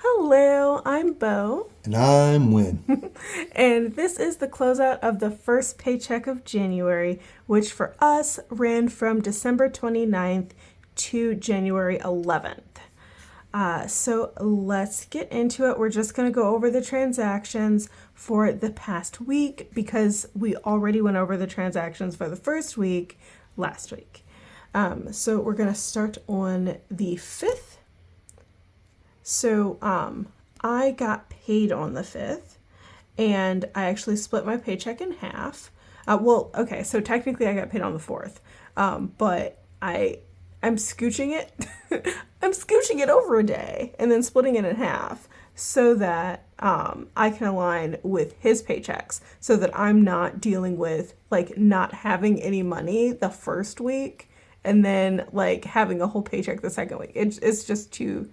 Hello, I'm Bo, And I'm Win. and this is the closeout of the first paycheck of January, which for us ran from December 29th to January 11th. So let's get into it. We're just going to go over the transactions for the past week because we already went over the transactions for the first week last week. So we're going to start on the 5th. So I got paid on the 5th, and I actually split my paycheck in half. Okay, so technically I got paid on the 4th, but I'm scooching it. I'm scooching it over a day and then splitting it in half so that I can align with his paychecks, so that I'm not dealing with like not having any money the first week and then like having a whole paycheck the second week. It's just too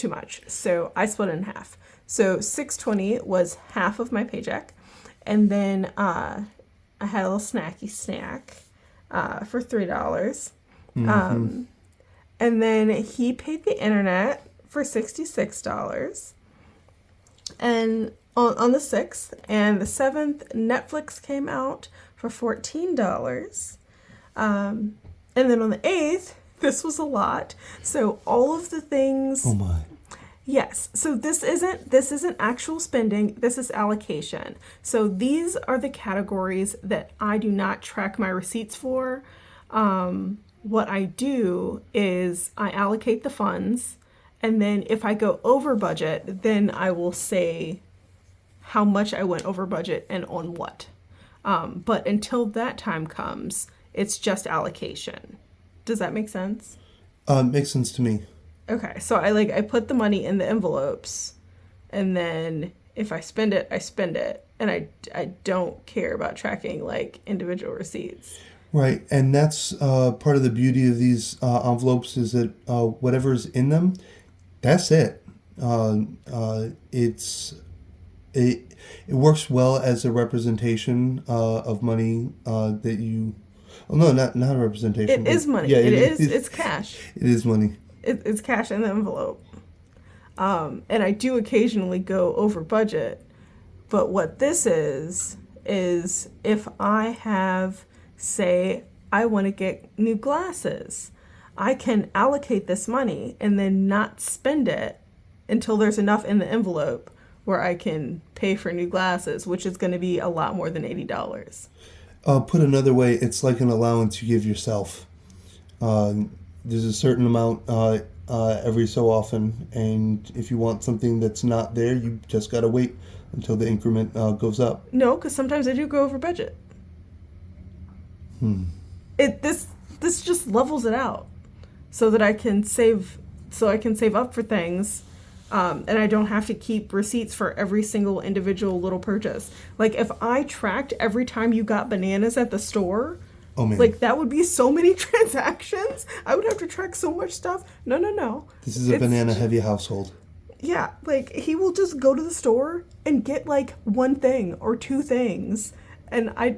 much. So I split it in half. So 620 was half of my paycheck, and then I had a little snacky snack for $3. And then he paid the internet for $66. And on the 6th and the 7th, Netflix came out for $14. And then on the 8th, this was a lot. So all of the things. Oh my. Yes. So this isn't actual spending. This is allocation. So these are the categories that I do not track my receipts for. What I do is I allocate the funds, and then if I go over budget, then I will say how much I went over budget and on what. But until that time comes, it's just allocation. Does that make sense? Makes sense to me. Okay, so I put the money in the envelopes, and then if I spend it, I spend it, and I don't care about tracking like individual receipts. Right, and that's part of the beauty of these envelopes is that whatever's in them, that's it. It works well as a representation of money that you. Oh no, not a representation. It is money. Yeah, It is. It's cash. It is money. It's cash in the envelope. And I do occasionally go over budget, but what this is if I have, say, I want to get new glasses, I can allocate this money and then not spend it until there's enough in the envelope where I can pay for new glasses, which is going to be a lot more than $80. Put another way, it's like an allowance you give yourself. There's a certain amount every so often, and if you want something that's not there, you just gotta wait until the increment goes up. No, because sometimes I do go over budget. This just levels it out so that I can save up for things, and I don't have to keep receipts for every single individual little purchase. Like if I tracked every time you got bananas at the store, Oh man, like that would be so many transactions. I would have to track so much stuff. No. this is a banana heavy household. Yeah, like he will just go to the store and get like one thing or two things, and I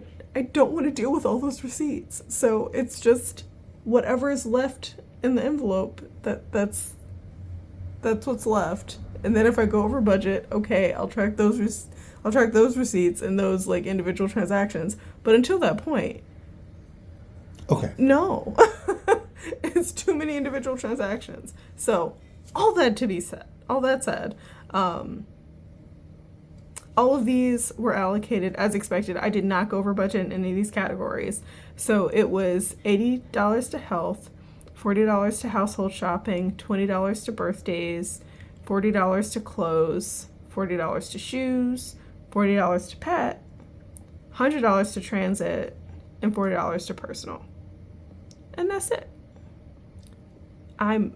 don't want to deal with all those receipts. So it's just whatever is left in the envelope that's what's left. And then if I go over budget, okay, I'll track those receipts and those like individual transactions. But until that point, Okay. no. It's too many individual transactions. So all that said, all of these were allocated as expected. I did not go over budget in any of these categories. So it was $80 to health, $40 to household shopping, $20 to birthdays, $40 to clothes, $40 to shoes, $40 to pet, $100 to transit, and $40 to personal. And that's it. I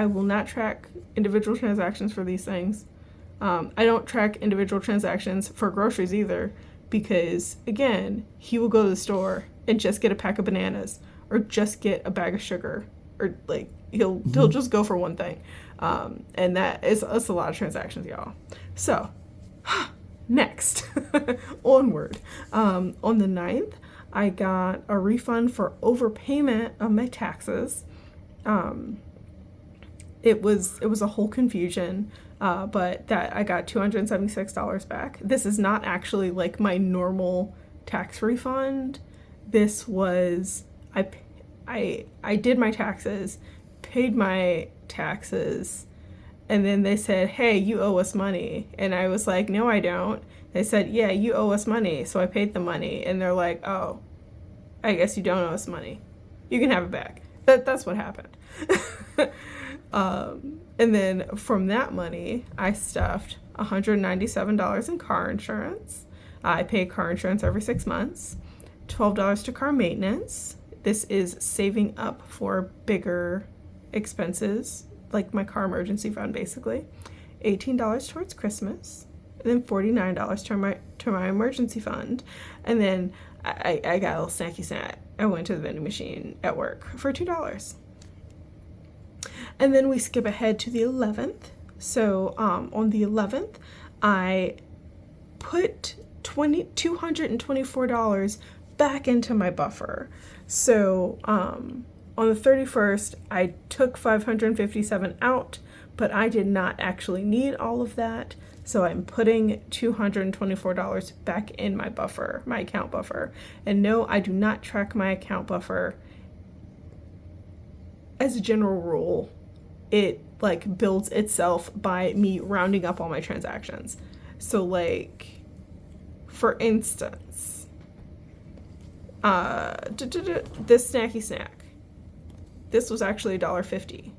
will not track individual transactions for these things. I don't track individual transactions for groceries either, because again, he will go to the store and just get a pack of bananas or just get a bag of sugar, or like he'll just go for one thing. And that's a lot of transactions, y'all. So next, onward. On the 9th, I got a refund for overpayment of my taxes. it was a whole confusion. But that I got $276 back. This is not actually like my normal tax refund. This was I did my taxes, paid my taxes, and then they said, "Hey, you owe us money." And I was like, "No, I don't." They said, "Yeah, you owe us money." So I paid the money, and they're like, "Oh, I guess you don't owe us money. You can have it back." That's what happened. And then from that money, I stuffed $197 in car insurance. I pay car insurance every 6 months. $12 to car maintenance. This is saving up for bigger expenses, like my car emergency fund, basically. $18 towards Christmas, and then $49 to my emergency fund. And then I got a little snacky snack. I went to the vending machine at work for $2. And then we skip ahead to the 11th. So on the 11th, I put $224 back into my buffer. So on the 31st, I took $557 out, but I did not actually need all of that. So I'm putting $224 back in my buffer, my account buffer. And no, I do not track my account buffer. As a general rule, it like builds itself by me rounding up all my transactions. So like, for instance, this snacky snack, this was actually $1.50.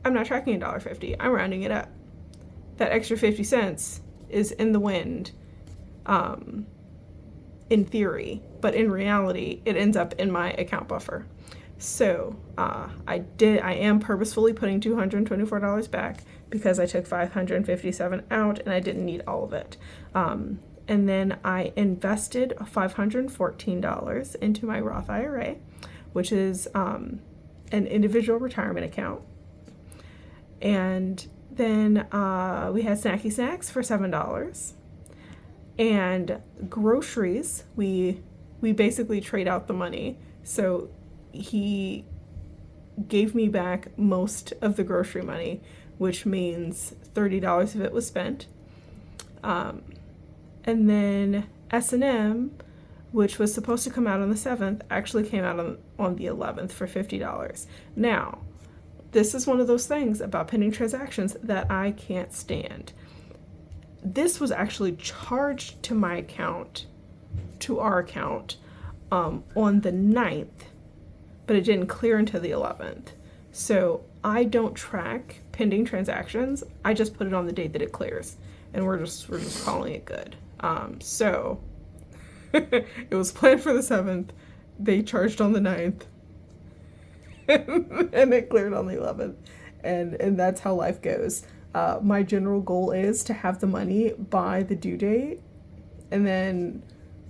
I'm not tracking $1.50. I'm rounding it up. That extra 50 cents is in the wind, in theory, but in reality, it ends up in my account buffer. So I am purposefully putting $224 back because I took $557 out and I didn't need all of it. And then I invested $514 into my Roth IRA, which is an individual retirement account. And then we had snacky snacks for $7. And groceries, we basically trade out the money. So he gave me back most of the grocery money, which means $30 of it was spent. And then S&M, which was supposed to come out on the 7th, actually came out on the 11th for $50. Now, this is one of those things about pending transactions that I can't stand. This was actually charged to my account, to our account, on the 9th, but it didn't clear until the 11th. So I don't track pending transactions. I just put it on the date that it clears, and we're just calling it good. So it was planned for the 7th. They charged on the 9th, and it cleared on the 11th. And that's how life goes. My general goal is to have the money by the due date, and then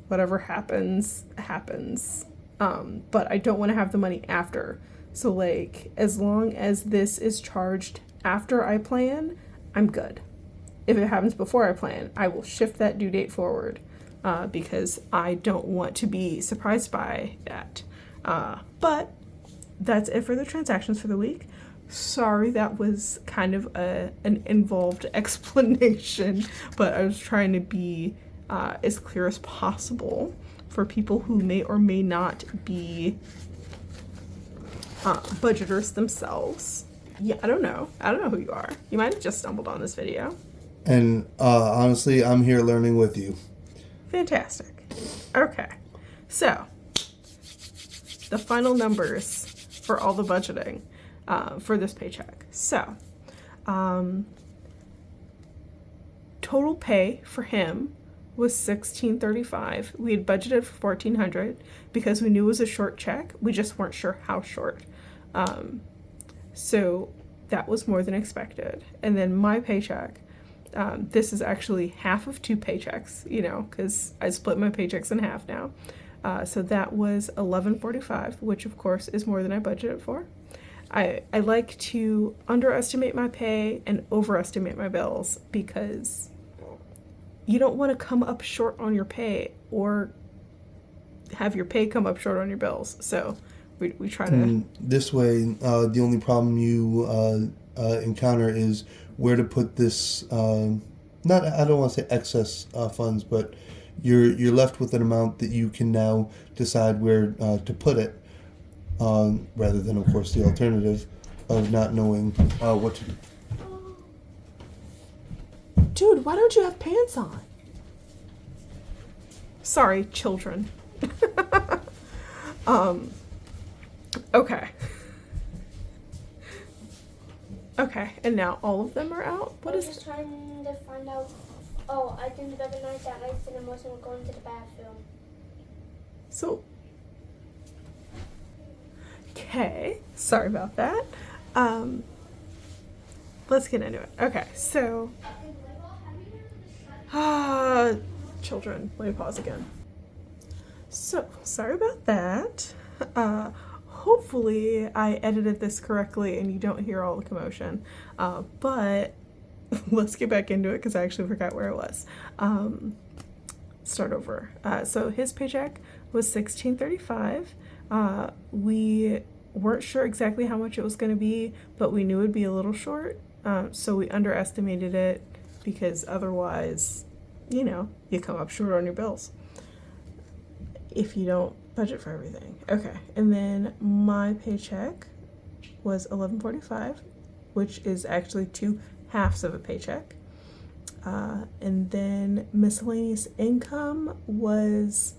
whatever happens, happens. But I don't want to have the money after. So like, as long as this is charged after I plan, I'm good. If it happens before I plan, I will shift that due date forward, because I don't want to be surprised by that. But that's it for the transactions for the week. Sorry, that was kind of an involved explanation, but I was trying to be as clear as possible for people who may or may not be budgeters themselves. Yeah, I don't know who you are. You might have just stumbled on this video. And honestly, I'm here learning with you. Fantastic. Okay, so the final numbers for all the budgeting for this paycheck. So total pay for him was $1,635. We had budgeted for $1,400 because we knew it was a short check. We just weren't sure how short. So that was more than expected. And then my paycheck, this is actually half of 2 paychecks, because I split my paychecks in half now. So that was $1,145, which of course is more than I budgeted for. I like to underestimate my pay and overestimate my bills, because you don't want to come up short on your pay or have your pay come up short on your bills. So we try to... And this way, the only problem you encounter is where to put this. Not I don't want to say excess funds, but you're left with an amount that you can now decide where to put it, rather than, of course, the alternative of not knowing what to do. Dude, why don't you have pants on? Sorry, children. Okay. Okay, and now all of them are out? What is I was just trying to find out. Oh, I didn't the other night that Mason and Wilson were going to the bathroom. So, okay, sorry about that. Let's get into it. Okay, so, children, let me pause again. So, sorry about that. Hopefully I edited this correctly and you don't hear all the commotion. But let's get back into it because I actually forgot where I was. Start over. So his paycheck was $16.35. We weren't sure exactly how much it was going to be, but we knew it would be a little short. So we underestimated it because otherwise, you come up short on your bills if you don't budget for everything. Okay, and then my paycheck was $11.45, which is actually 2/2 of a paycheck. And then miscellaneous income was,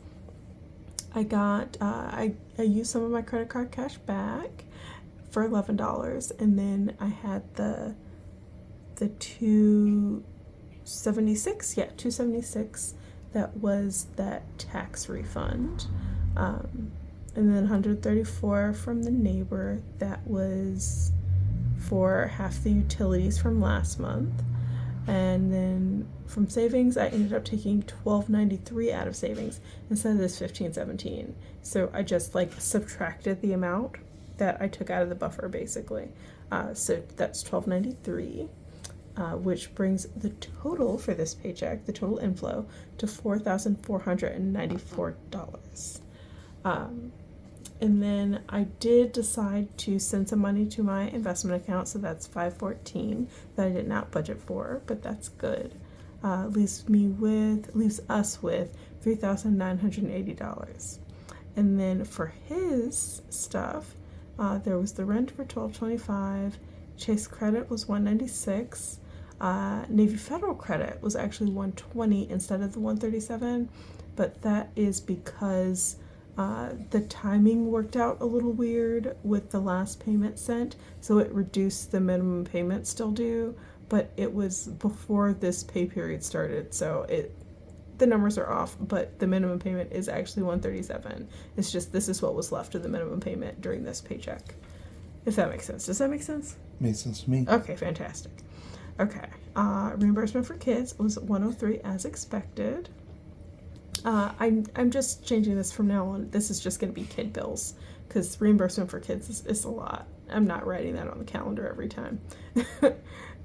I used some of my credit card cash back for $11, and then I had the $276, that was that tax refund. And then $134 from the neighbor, that was for half the utilities from last month. And then from savings, I ended up taking $12.93 out of savings instead of this $15.17. So I just subtracted the amount that I took out of the buffer, basically. So that's $12.93. Which brings the total for this paycheck, the total inflow, to $4,494. And then I did decide to send some money to my investment account, so that's $514 that I did not budget for, but that's good. Leaves us with $3,980. And then for his stuff, there was the rent for $1225. Chase credit was $196. Navy Federal credit was actually $120 instead of the $137, but that is because the timing worked out a little weird with the last payment sent, so it reduced the minimum payment still due, but it was before this pay period started, so the numbers are off, but the minimum payment is actually $137. It's just this is what was left of the minimum payment during this paycheck. If that makes sense. Does that make sense? Makes sense to me. Okay, fantastic. Okay, reimbursement for kids was $103 as expected. I'm just changing this from now on. This is just going to be kid bills because reimbursement for kids is a lot. I'm not writing that on the calendar every time.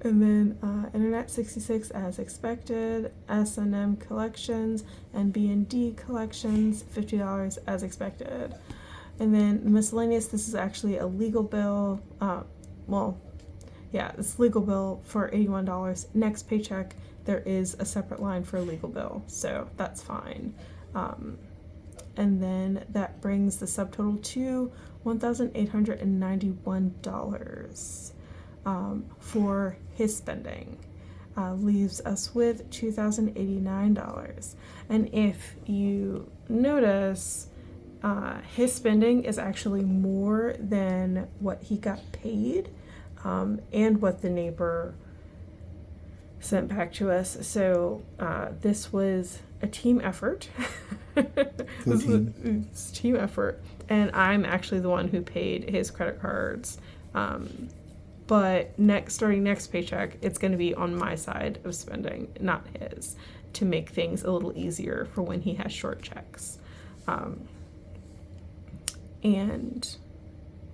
And then internet 66 as expected. S&M collections and B&D collections $50 as expected. And then miscellaneous, this is actually a legal bill. It's legal bill for $81. Next paycheck, there is a separate line for a legal bill, so that's fine. And then that brings the subtotal to $1,891 for his spending. Leaves us with $2,089. And if you notice, his spending is actually more than what he got paid. And what the neighbor sent back to us. So this was a team effort. It's a team effort. And I'm actually the one who paid his credit cards. But starting next paycheck, it's going to be on my side of spending, not his, to make things a little easier for when he has short checks.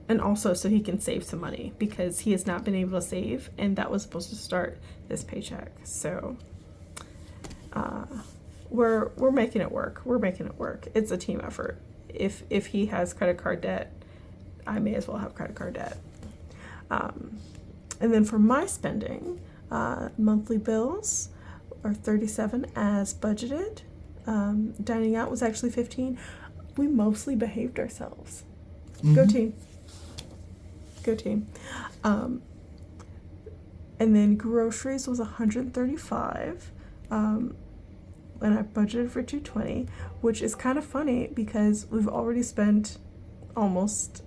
And also so he can save some money because he has not been able to save, and that was supposed to start this paycheck. So we're making it work. We're making it work. It's a team effort. If he has credit card debt, I may as well have credit card debt. And then for my spending, monthly bills are $37 as budgeted. Dining out was actually $15. We mostly behaved ourselves. Go team. Go team. And then groceries was $135. And I budgeted for $220, which is kind of funny because we've already spent almost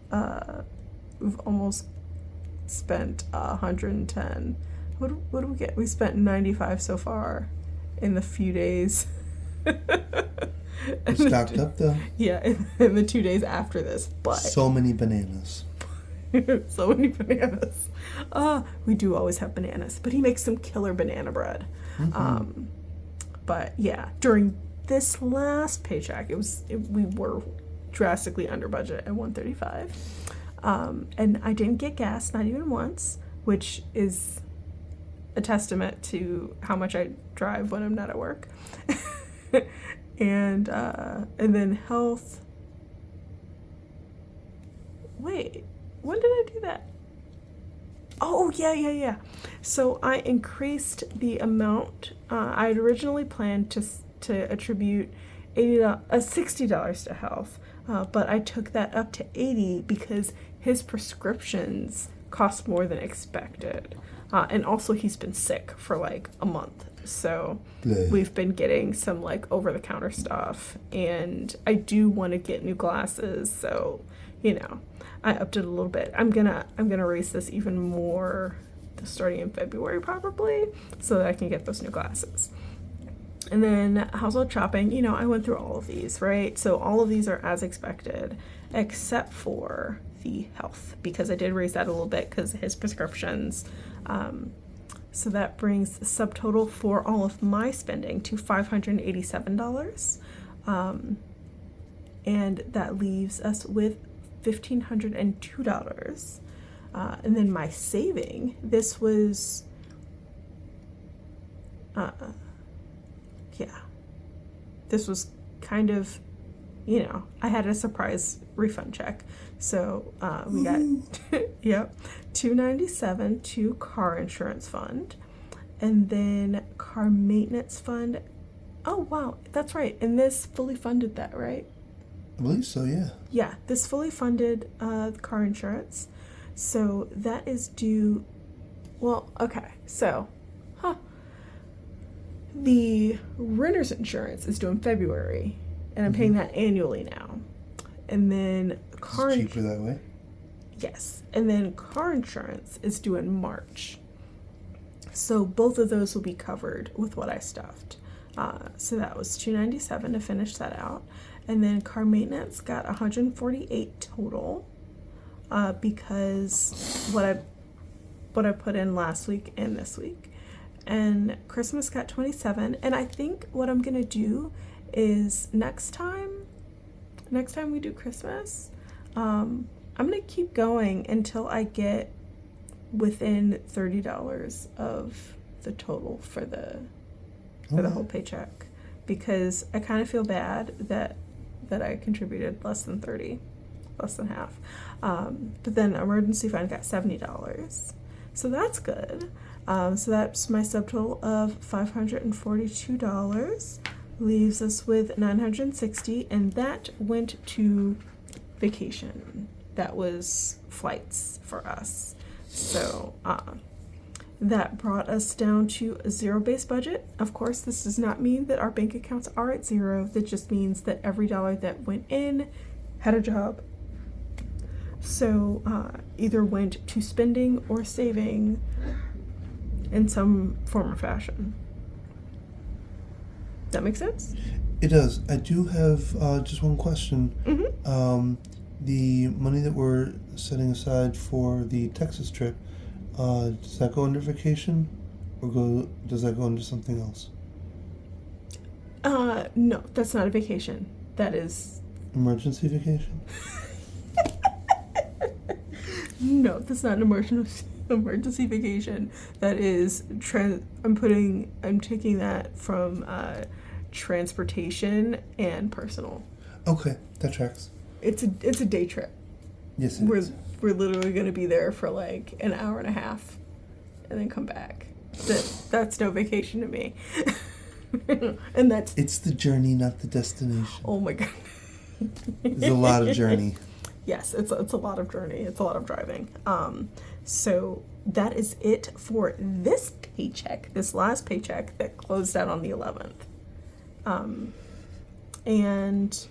spent $110. What do we get? We spent $95 so far in the few days. We're stocked up though. Yeah, in the 2 days after this, but so many bananas. so many bananas. We do always have bananas, but he makes some killer banana bread. But yeah, during this last paycheck, we were drastically under budget at $135. And I didn't get gas, not even once, which is a testament to how much I drive when I'm not at work. and then health. Wait, when did I do that? Oh, yeah. So I increased the amount. I had originally planned to attribute $60 to health, but I took that up to $80 because his prescriptions cost more than expected. And also he's been sick for like a month. So we've been getting some like over-the-counter stuff, and I do want to get new glasses. So, I upped it a little bit. I'm gonna raise this even more starting in February probably, so that I can get those new glasses. And then household shopping, I went through all of these, right? So all of these are as expected, except for the health, because I did raise that a little bit because his prescriptions. So that brings the subtotal for all of my spending to $587. And that leaves us with $1,502. And then my saving, this was, this was kind of, I had a surprise refund check. So we got, $297 to car insurance fund, and then car maintenance fund. Oh, wow, that's right. And this fully funded that, right? I believe so, yeah. Yeah, this fully funded the car insurance. So that is due, well, okay, so, the renter's insurance is due in February, and I'm paying that annually now. And then car It's cheaper that way. Yes, and then car insurance is due in March. So both of those will be covered with what I stuffed. So that was $297 to finish that out. And then car maintenance got $148 total, because what I put in last week and this week. And Christmas got $27. And I think what I'm gonna do is next time we do Christmas, I'm gonna keep going until I get within $30 of the total for the whole paycheck, because I kind of feel bad that I contributed less than 30, less than half. But then emergency fund got $70, so that's good. So that's my subtotal of $542, leaves us with $960, and that went to vacation. That was flights for us. So that brought us down to a zero-based budget. Of course, this does not mean that our bank accounts are at zero. That just means that every dollar that went in had a job. So either went to spending or saving in some form or fashion. That makes sense? It does. I do have just one question. The money that we're setting aside for the Texas trip, does that go under vacation, or does that go under something else? No, that's not a vacation. That is Emergency vacation? No, that's not an emergency vacation. That is I'm taking that from transportation and personal. Okay, that tracks. It's a day trip. Yes, it is. We're literally going to be there for like an hour and a half. and then come back. That's no vacation to me. And that's It's the journey, not the destination. oh my god. There's a lot of journey. Yes, it's a lot of journey. It's a lot of driving. So that is it for this paycheck, this last paycheck that closed out on the 11th. And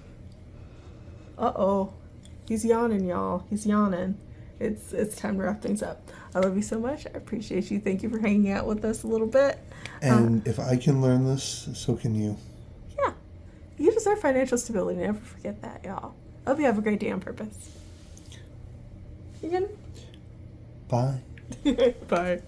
he's yawning, y'all. He's yawning. It's time to wrap things up. I love you so much. I appreciate you. Thank you for hanging out with us a little bit. And if I can learn this, so can you. Yeah. You deserve financial stability. Never forget that, y'all. I hope you have a great day on purpose. You can. Bye. Bye.